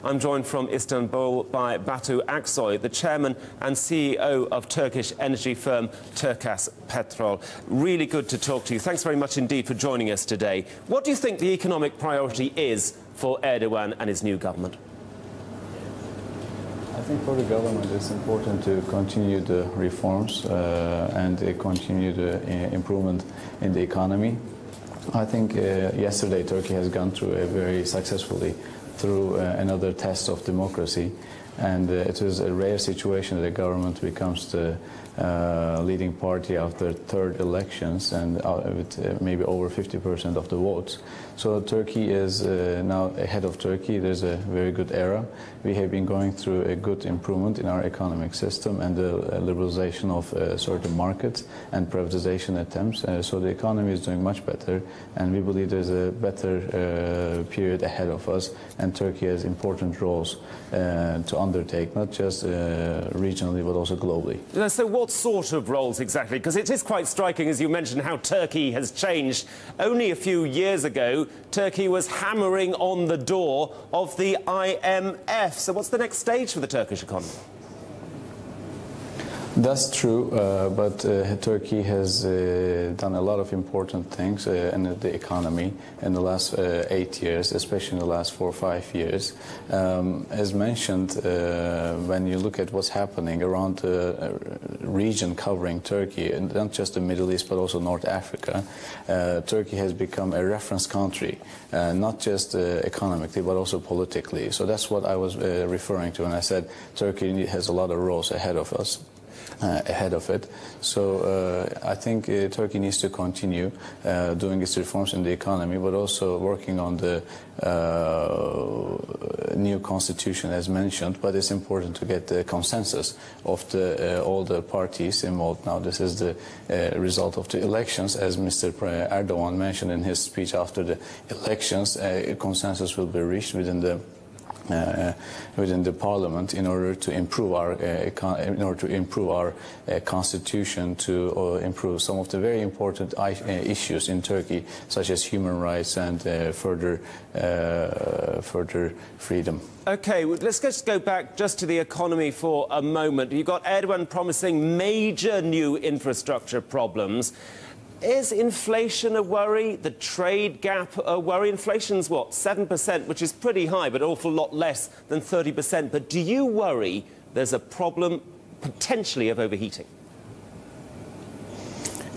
I'm joined from Istanbul by Batu Aksoy, the chairman and CEO of Turkish energy firm Turcas Petrol. Really good to talk to you. Thanks very much indeed for joining us today. What do you think the economic priority is for Erdogan and his new government? I think for the government it's important to continue the reforms and continue the improvement in the economy. I think yesterday Turkey has gone through very successfully through another test of democracy, and it is a rare situation that the government becomes the leading party after third elections and with maybe over 50% of the votes. So Turkey is now ahead of Turkey. There's a very good era. We have been going through a good improvement in our economic system and the liberalization of certain markets and privatization attempts. So the economy is doing much better, and we believe there's a better period ahead of us, and Turkey has important roles to undertake, not just regionally but also globally. So what sort of roles exactly? Because it is quite striking, as you mentioned, how Turkey has changed. Only a few years ago, Turkey was hammering on the door of the IMF. So what's the next stage for the Turkish economy? That's true, but Turkey has done a lot of important things in the economy in the last 8 years, especially in the last 4 or 5 years. As mentioned, when you look at what's happening around the region covering Turkey, and not just the Middle East but also North Africa, Turkey has become a reference country, not just economically but also politically. So that's what I was referring to when I said Turkey has a lot of roles ahead of us. Ahead of it. So I think Turkey needs to continue doing its reforms in the economy, but also working on the new constitution as mentioned. But it's important to get the consensus of all the parties involved. Now this is the result of the elections, as Mr. Erdogan mentioned in his speech after the elections. A consensus will be reached within the parliament in order to improve our constitution, to improve some of the very important issues in Turkey, such as human rights and further freedom. OK, well, let's just go back just to the economy for a moment. You've got Erdogan promising major new infrastructure problems. Is inflation a worry? The trade gap a worry? Inflation's what, 7%, which is pretty high, but an awful lot less than 30%. But do you worry there's a problem potentially of overheating?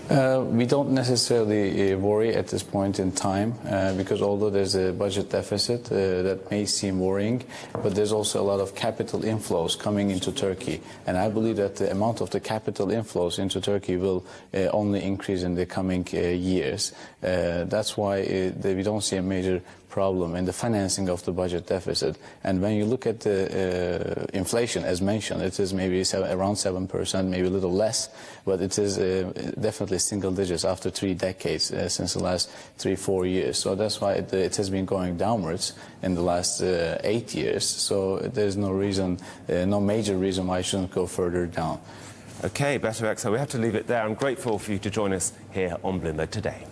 We don't necessarily worry at this point in time because although there's a budget deficit that may seem worrying, but there's also a lot of capital inflows coming into Turkey, and I believe that the amount of the capital inflows into Turkey will only increase in the coming years. That's why we don't see a major problem in the financing of the budget deficit. And when you look at the inflation, as mentioned, it is maybe around 7%, maybe a little less, but it is definitely single digits after 3 decades since the last 3-4 years. So that's why it has been going downwards in the last 8 years. So there's no reason, no major reason why it shouldn't go further down. OK, Batu Aksoy, we have to leave it there. I'm grateful for you to join us here on Bloomberg today.